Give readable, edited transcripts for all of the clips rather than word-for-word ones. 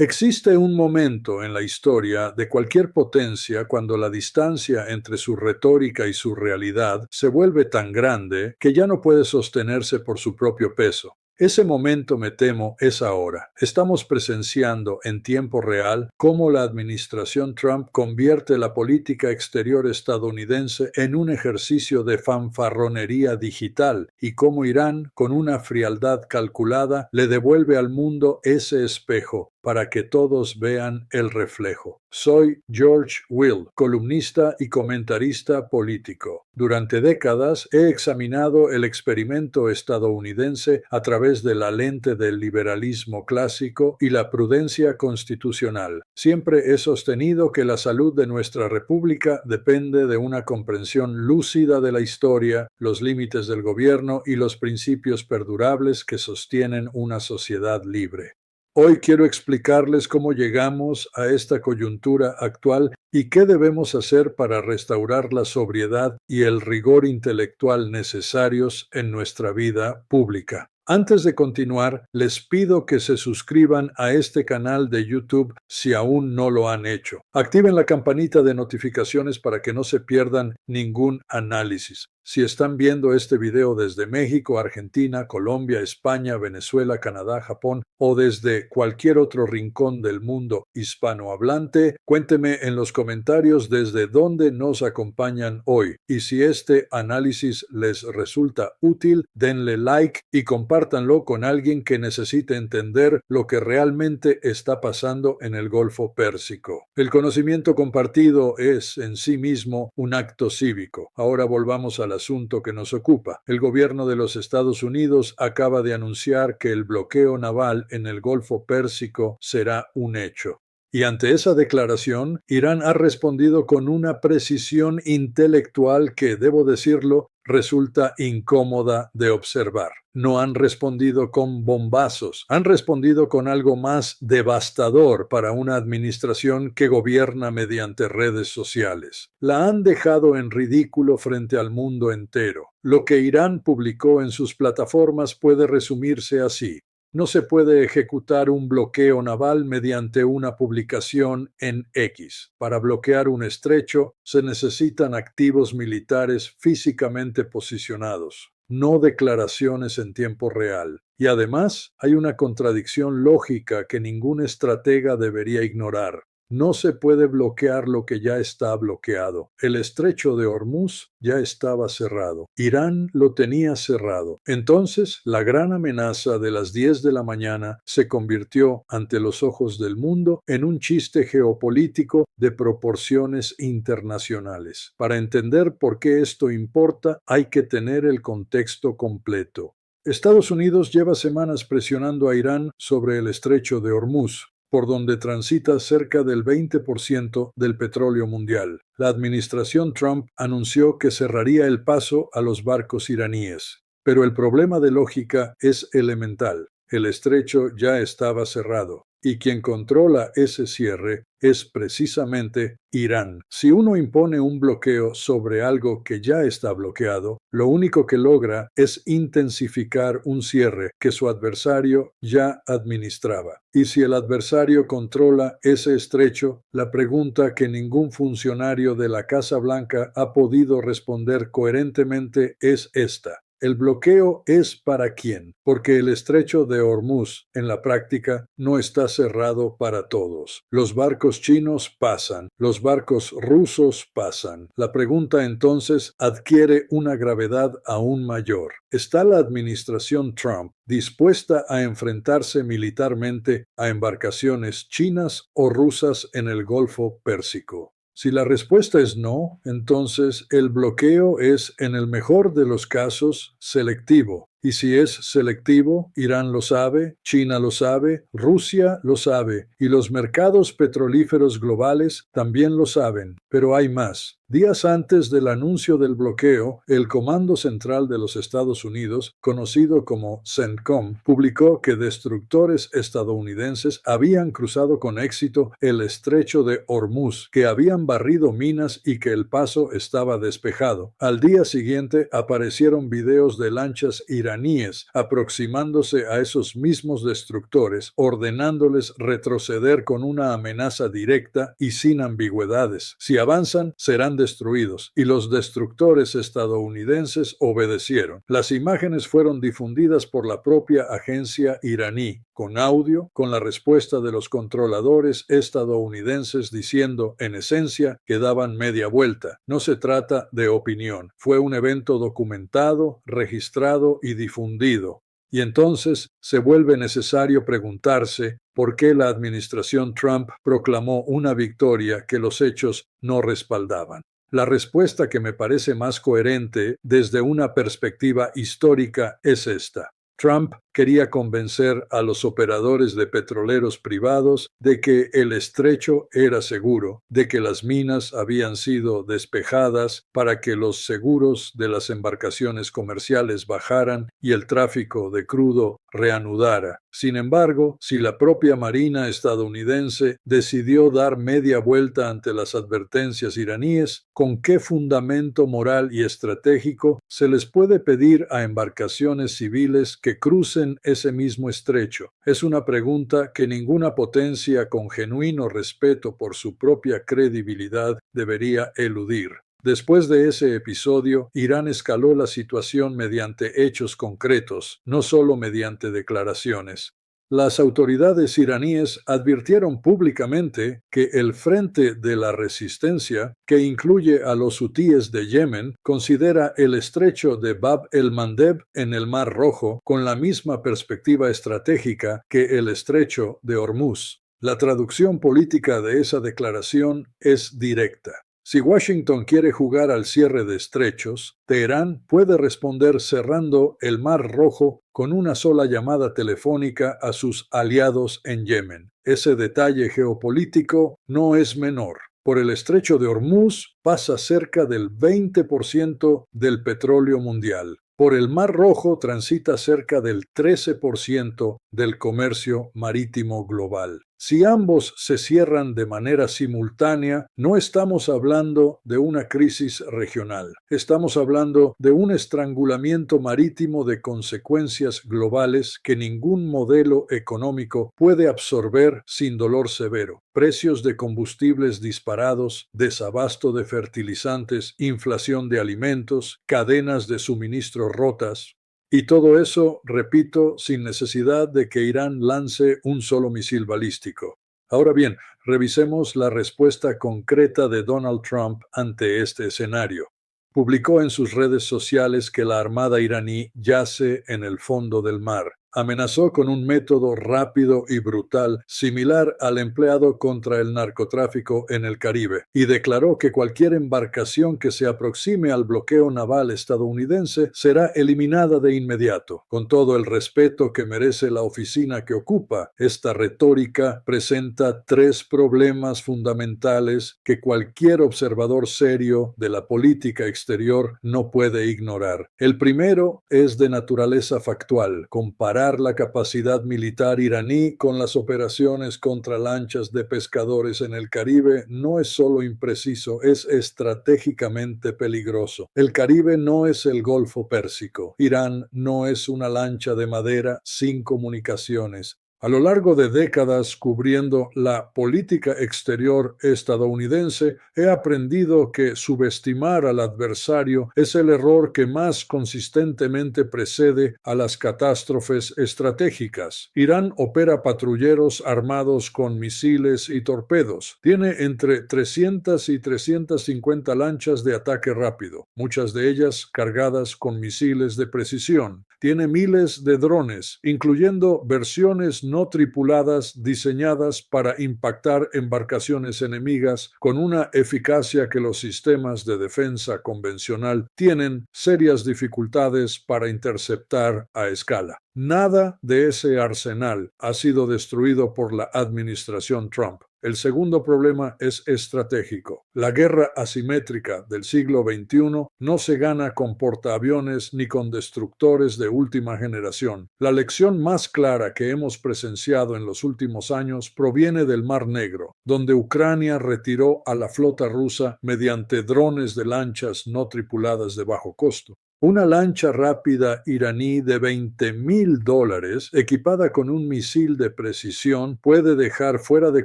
Existe un momento en la historia de cualquier potencia cuando la distancia entre su retórica y su realidad se vuelve tan grande que ya no puede sostenerse por su propio peso. Ese momento, me temo, es ahora. Estamos presenciando en tiempo real cómo la administración Trump convierte la política exterior estadounidense en un ejercicio de fanfarronería digital y cómo Irán, con una frialdad calculada, le devuelve al mundo ese espejo para que todos vean el reflejo. Soy George Will, columnista y comentarista político. Durante décadas he examinado el experimento estadounidense a través de la lente del liberalismo clásico y la prudencia constitucional. Siempre he sostenido que la salud de nuestra república depende de una comprensión lúcida de la historia, los límites del gobierno y los principios perdurables que sostienen una sociedad libre. Hoy quiero explicarles cómo llegamos a esta coyuntura actual y qué debemos hacer para restaurar la sobriedad y el rigor intelectual necesarios en nuestra vida pública. Antes de continuar, les pido que se suscriban a este canal de YouTube si aún no lo han hecho. Activen la campanita de notificaciones para que no se pierdan ningún análisis. Si están viendo este video desde México, Argentina, Colombia, España, Venezuela, Canadá, Japón o desde cualquier otro rincón del mundo hispanohablante, cuénteme en los comentarios desde dónde nos acompañan hoy. Y si este análisis les resulta útil, denle like y compártanlo con alguien que necesite entender lo que realmente está pasando en el Golfo Pérsico. El conocimiento compartido es en sí mismo un acto cívico. Ahora volvamos al asunto que nos ocupa. El gobierno de los Estados Unidos acaba de anunciar que el bloqueo naval en el Golfo Pérsico será un hecho. Y ante esa declaración, Irán ha respondido con una precisión intelectual que, debo decirlo, resulta incómoda de observar. No han respondido con bombazos, han respondido con algo más devastador para una administración que gobierna mediante redes sociales. La han dejado en ridículo frente al mundo entero. Lo que Irán publicó en sus plataformas puede resumirse así: no se puede ejecutar un bloqueo naval mediante una publicación en X. Para bloquear un estrecho se necesitan activos militares físicamente posicionados, no declaraciones en tiempo real. Y además hay una contradicción lógica que ningún estratega debería ignorar. No se puede bloquear lo que ya está bloqueado. El estrecho de Hormuz ya estaba cerrado. Irán lo tenía cerrado. Entonces, la gran amenaza de las 10 de la mañana se convirtió, ante los ojos del mundo, en un chiste geopolítico de proporciones internacionales. Para entender por qué esto importa, hay que tener el contexto completo. Estados Unidos lleva semanas presionando a Irán sobre el estrecho de Hormuz, por donde transita cerca del 20% del petróleo mundial. La administración Trump anunció que cerraría el paso a los barcos iraníes. Pero el problema de lógica es elemental. El estrecho ya estaba cerrado, y quien controla ese cierre es precisamente Irán. Si uno impone un bloqueo sobre algo que ya está bloqueado, lo único que logra es intensificar un cierre que su adversario ya administraba. Y si el adversario controla ese estrecho, la pregunta que ningún funcionario de la Casa Blanca ha podido responder coherentemente es esta: ¿el bloqueo es para quién? Porque el estrecho de Hormuz, en la práctica, no está cerrado para todos. Los barcos chinos pasan, los barcos rusos pasan. La pregunta entonces adquiere una gravedad aún mayor. ¿Está la administración Trump dispuesta a enfrentarse militarmente a embarcaciones chinas o rusas en el Golfo Pérsico? Si la respuesta es no, entonces el bloqueo es, en el mejor de los casos, selectivo. Y si es selectivo, Irán lo sabe, China lo sabe, Rusia lo sabe, y los mercados petrolíferos globales también lo saben. Pero hay más. Días antes del anuncio del bloqueo, el Comando Central de los Estados Unidos, conocido como CENTCOM, publicó que destructores estadounidenses habían cruzado con éxito el estrecho de Hormuz, que habían barrido minas y que el paso estaba despejado. Al día siguiente aparecieron videos de lanchas iraníes iraníes aproximándose a esos mismos destructores, ordenándoles retroceder con una amenaza directa y sin ambigüedades. Si avanzan, serán destruidos, y los destructores estadounidenses obedecieron. Las imágenes fueron difundidas por la propia agencia iraní, con audio, con la respuesta de los controladores estadounidenses diciendo, en esencia, que daban media vuelta. No se trata de opinión. Fue un evento documentado, registrado y difundido. Y entonces se vuelve necesario preguntarse por qué la administración Trump proclamó una victoria que los hechos no respaldaban. La respuesta que me parece más coherente desde una perspectiva histórica es esta. Trump quería convencer a los operadores de petroleros privados de que el estrecho era seguro, de que las minas habían sido despejadas para que los seguros de las embarcaciones comerciales bajaran y el tráfico de crudo reanudara. Sin embargo, si la propia Marina estadounidense decidió dar media vuelta ante las advertencias iraníes, ¿con qué fundamento moral y estratégico se les puede pedir a embarcaciones civiles que crucen ese mismo estrecho? Es una pregunta que ninguna potencia con genuino respeto por su propia credibilidad debería eludir. Después de ese episodio, Irán escaló la situación mediante hechos concretos, no solo mediante declaraciones. Las autoridades iraníes advirtieron públicamente que el Frente de la Resistencia, que incluye a los hutíes de Yemen, considera el estrecho de Bab el-Mandeb en el Mar Rojo con la misma perspectiva estratégica que el estrecho de Hormuz. La traducción política de esa declaración es directa. Si Washington quiere jugar al cierre de estrechos, Teherán puede responder cerrando el Mar Rojo con una sola llamada telefónica a sus aliados en Yemen. Ese detalle geopolítico no es menor. Por el estrecho de Hormuz pasa cerca del 20% del petróleo mundial. Por el Mar Rojo transita cerca del 13% del comercio marítimo global. Si ambos se cierran de manera simultánea, no estamos hablando de una crisis regional. Estamos hablando de un estrangulamiento marítimo de consecuencias globales que ningún modelo económico puede absorber sin dolor severo. Precios de combustibles disparados, desabasto de fertilizantes, inflación de alimentos, cadenas de suministro rotas. Y todo eso, repito, sin necesidad de que Irán lance un solo misil balístico. Ahora bien, revisemos la respuesta concreta de Donald Trump ante este escenario. Publicó en sus redes sociales que la armada iraní yace en el fondo del mar. Amenazó con un método rápido y brutal similar al empleado contra el narcotráfico en el Caribe y declaró que cualquier embarcación que se aproxime al bloqueo naval estadounidense será eliminada de inmediato. Con todo el respeto que merece la oficina que ocupa, esta retórica presenta tres problemas fundamentales que cualquier observador serio de la política exterior no puede ignorar. El primero es de naturaleza factual, comparar la capacidad militar iraní con las operaciones contra lanchas de pescadores en el Caribe no es solo impreciso, es estratégicamente peligroso. El Caribe no es el Golfo Pérsico. Irán no es una lancha de madera sin comunicaciones. A lo largo de décadas cubriendo la política exterior estadounidense, he aprendido que subestimar al adversario es el error que más consistentemente precede a las catástrofes estratégicas. Irán opera patrulleros armados con misiles y torpedos. Tiene entre 300 y 350 lanchas de ataque rápido, muchas de ellas cargadas con misiles de precisión. Tiene miles de drones, incluyendo versiones no tripuladas diseñadas para impactar embarcaciones enemigas con una eficacia que los sistemas de defensa convencional tienen serias dificultades para interceptar a escala. Nada de ese arsenal ha sido destruido por la administración Trump. El segundo problema es estratégico. La guerra asimétrica del siglo XXI no se gana con portaaviones ni con destructores de última generación. La lección más clara que hemos presenciado en los últimos años proviene del Mar Negro, donde Ucrania retiró a la flota rusa mediante drones de lanchas no tripuladas de bajo costo. Una lancha rápida iraní de $20,000, equipada con un misil de precisión, puede dejar fuera de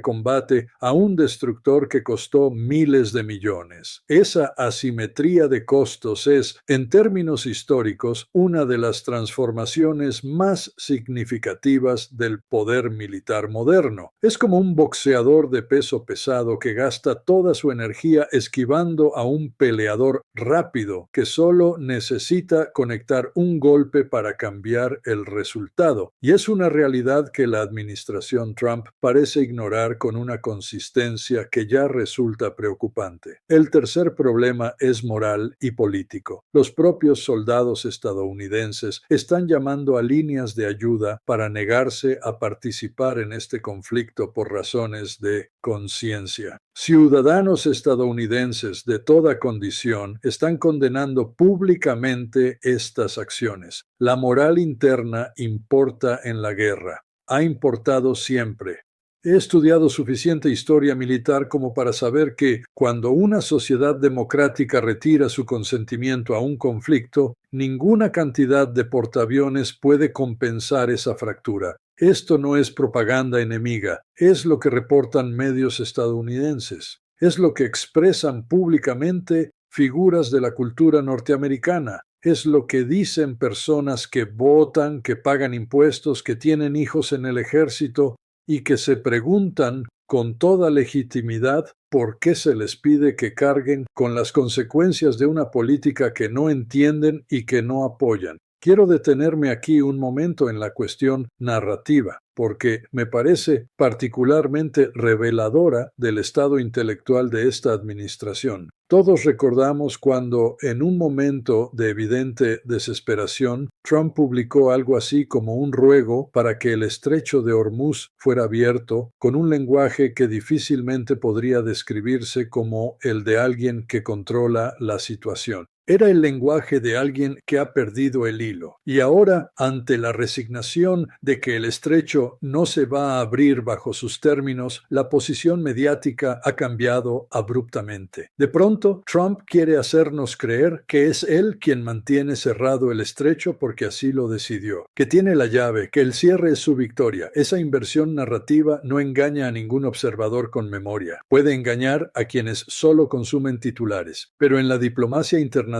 combate a un destructor que costó miles de millones. Esa asimetría de costos es, en términos históricos, una de las transformaciones más significativas del poder militar moderno. Es como un boxeador de peso pesado que gasta toda su energía esquivando a un peleador rápido que solo necesita conectar un golpe para cambiar el resultado. Y es una realidad que la administración Trump parece ignorar con una consistencia que ya resulta preocupante. El tercer problema es moral y político. Los propios soldados estadounidenses están llamando a líneas de ayuda para negarse a participar en este conflicto por razones de conciencia. Ciudadanos estadounidenses de toda condición están condenando públicamente estas acciones. La moral interna importa en la guerra. Ha importado siempre. He estudiado suficiente historia militar como para saber que, cuando una sociedad democrática retira su consentimiento a un conflicto, ninguna cantidad de portaaviones puede compensar esa fractura. Esto no es propaganda enemiga, es lo que reportan medios estadounidenses, es lo que expresan públicamente figuras de la cultura norteamericana, es lo que dicen personas que votan, que pagan impuestos, que tienen hijos en el ejército y que se preguntan con toda legitimidad por qué se les pide que carguen con las consecuencias de una política que no entienden y que no apoyan. Quiero detenerme aquí un momento en la cuestión narrativa, porque me parece particularmente reveladora del estado intelectual de esta administración. Todos recordamos cuando, en un momento de evidente desesperación, Trump publicó algo así como un ruego para que el estrecho de Hormuz fuera abierto, con un lenguaje que difícilmente podría describirse como el de alguien que controla la situación. Era el lenguaje de alguien que ha perdido el hilo. Y ahora, ante la resignación de que el estrecho no se va a abrir bajo sus términos, la posición mediática ha cambiado abruptamente. De pronto, Trump quiere hacernos creer que es él quien mantiene cerrado el estrecho porque así lo decidió, que tiene la llave, que el cierre es su victoria. Esa inversión narrativa no engaña a ningún observador con memoria. Puede engañar a quienes solo consumen titulares, pero en la diplomacia internacional,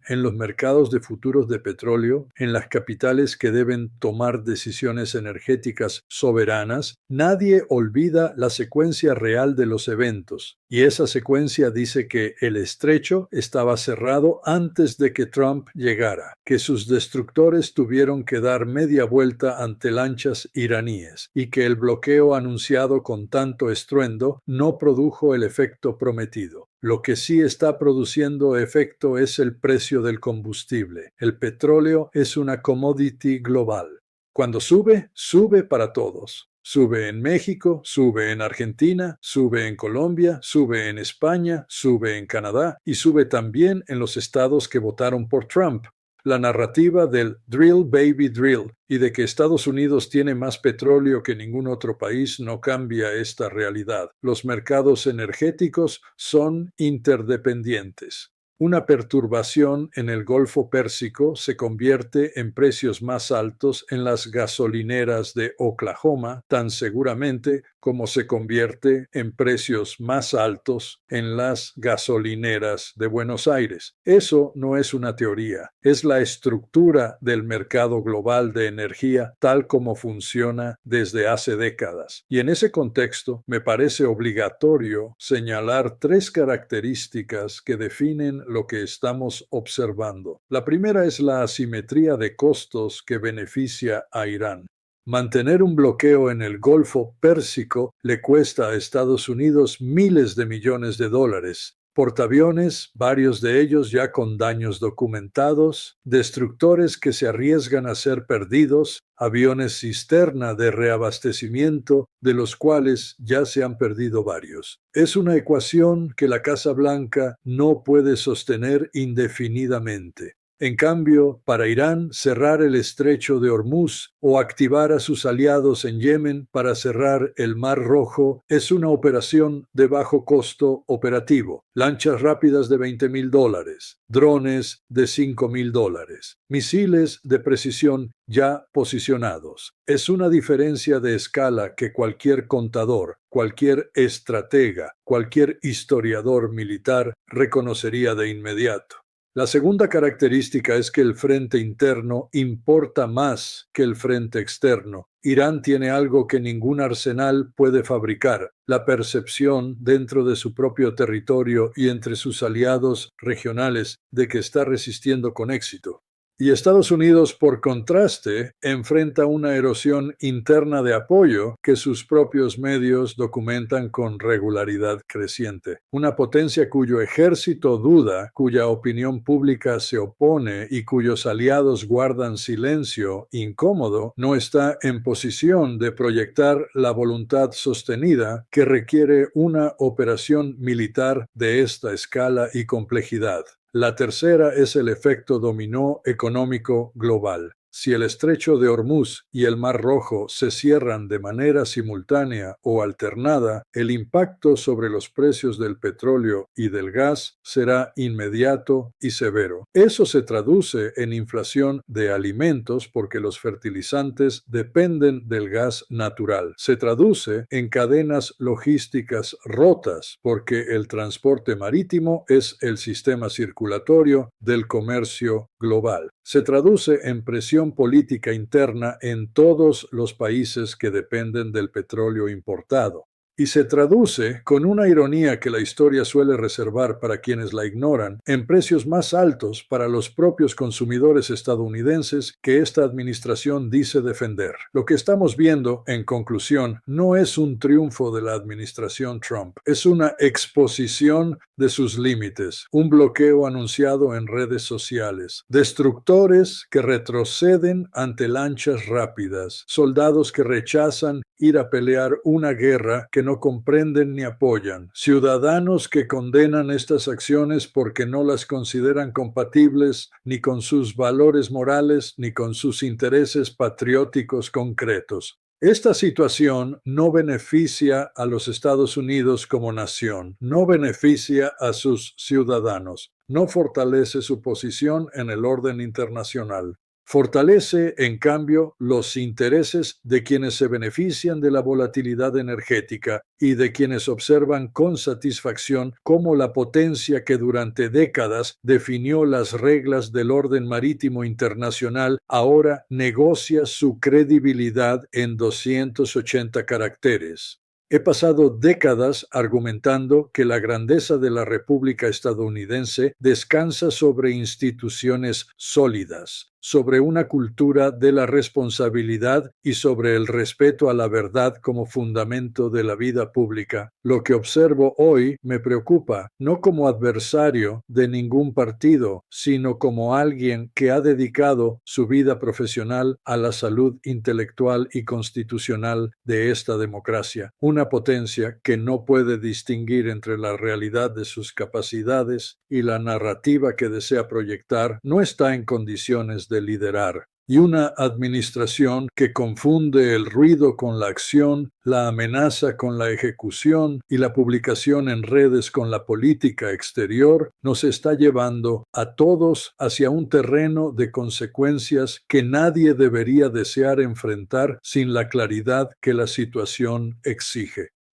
en los mercados de futuros de petróleo, en las capitales que deben tomar decisiones energéticas soberanas, nadie olvida la secuencia real de los eventos. Y esa secuencia dice que el estrecho estaba cerrado antes de que Trump llegara, que sus destructores tuvieron que dar media vuelta ante lanchas iraníes y que el bloqueo anunciado con tanto estruendo no produjo el efecto prometido. Lo que sí está produciendo efecto es el precio del combustible. El petróleo es una commodity global. Cuando sube, sube para todos. Sube en México, sube en Argentina, sube en Colombia, sube en España, sube en Canadá y sube también en los estados que votaron por Trump. La narrativa del drill baby drill y de que Estados Unidos tiene más petróleo que ningún otro país no cambia esta realidad. Los mercados energéticos son interdependientes. Una perturbación en el Golfo Pérsico se convierte en precios más altos en las gasolineras de Oklahoma, tan seguramente como se convierte en precios más altos en las gasolineras de Buenos Aires. Eso no es una teoría, es la estructura del mercado global de energía tal como funciona desde hace décadas. Y en ese contexto me parece obligatorio señalar tres características que definen lo que estamos observando. La primera es la asimetría de costos que beneficia a Irán. Mantener un bloqueo en el Golfo Pérsico le cuesta a Estados Unidos miles de millones de dólares. Portaaviones, varios de ellos ya con daños documentados, destructores que se arriesgan a ser perdidos, aviones cisterna de reabastecimiento, de los cuales ya se han perdido varios. Es una ecuación que la Casa Blanca no puede sostener indefinidamente. En cambio, para Irán, cerrar el estrecho de Hormuz o activar a sus aliados en Yemen para cerrar el Mar Rojo es una operación de bajo costo operativo. Lanchas rápidas de $20.000, drones de $5.000, misiles de precisión ya posicionados. Es una diferencia de escala que cualquier contador, cualquier estratega, cualquier historiador militar reconocería de inmediato. La segunda característica es que el frente interno importa más que el frente externo. Irán tiene algo que ningún arsenal puede fabricar: la percepción dentro de su propio territorio y entre sus aliados regionales de que está resistiendo con éxito. Y Estados Unidos, por contraste, enfrenta una erosión interna de apoyo que sus propios medios documentan con regularidad creciente. Una potencia cuyo ejército duda, cuya opinión pública se opone y cuyos aliados guardan silencio incómodo, no está en posición de proyectar la voluntad sostenida que requiere una operación militar de esta escala y complejidad. La tercera es el efecto dominó económico global. Si el estrecho de Hormuz y el Mar Rojo se cierran de manera simultánea o alternada, el impacto sobre los precios del petróleo y del gas será inmediato y severo. Eso se traduce en inflación de alimentos porque los fertilizantes dependen del gas natural. Se traduce en cadenas logísticas rotas porque el transporte marítimo es el sistema circulatorio del comercio global. Se traduce en presión política interna en todos los países que dependen del petróleo importado. Y se traduce, con una ironía que la historia suele reservar para quienes la ignoran, en precios más altos para los propios consumidores estadounidenses que esta administración dice defender. Lo que estamos viendo, en conclusión, no es un triunfo de la administración Trump, es una exposición de sus límites, un bloqueo anunciado en redes sociales, destructores que retroceden ante lanchas rápidas, soldados que rechazan ir a pelear una guerra que no comprenden ni apoyan, ciudadanos que condenan estas acciones porque no las consideran compatibles ni con sus valores morales ni con sus intereses patrióticos concretos. Esta situación no beneficia a los Estados Unidos como nación, no beneficia a sus ciudadanos, no fortalece su posición en el orden internacional. Fortalece, en cambio, los intereses de quienes se benefician de la volatilidad energética y de quienes observan con satisfacción cómo la potencia que durante décadas definió las reglas del orden marítimo internacional ahora negocia su credibilidad en 280 caracteres. He pasado décadas argumentando que la grandeza de la República estadounidense descansa sobre instituciones sólidas, sobre una cultura de la responsabilidad y sobre el respeto a la verdad como fundamento de la vida pública. Lo que observo hoy me preocupa, no como adversario de ningún partido, sino como alguien que ha dedicado su vida profesional a la salud intelectual y constitucional de esta democracia. Una potencia que no puede distinguir entre la realidad de sus capacidades y la narrativa que desea proyectar, no está en condiciones de liderar. Y una administración que confunde el ruido con la acción, la amenaza con la ejecución y la publicación en redes con la política exterior, nos está llevando a todos hacia un terreno de consecuencias que nadie debería desear enfrentar sin la claridad que la situación exige.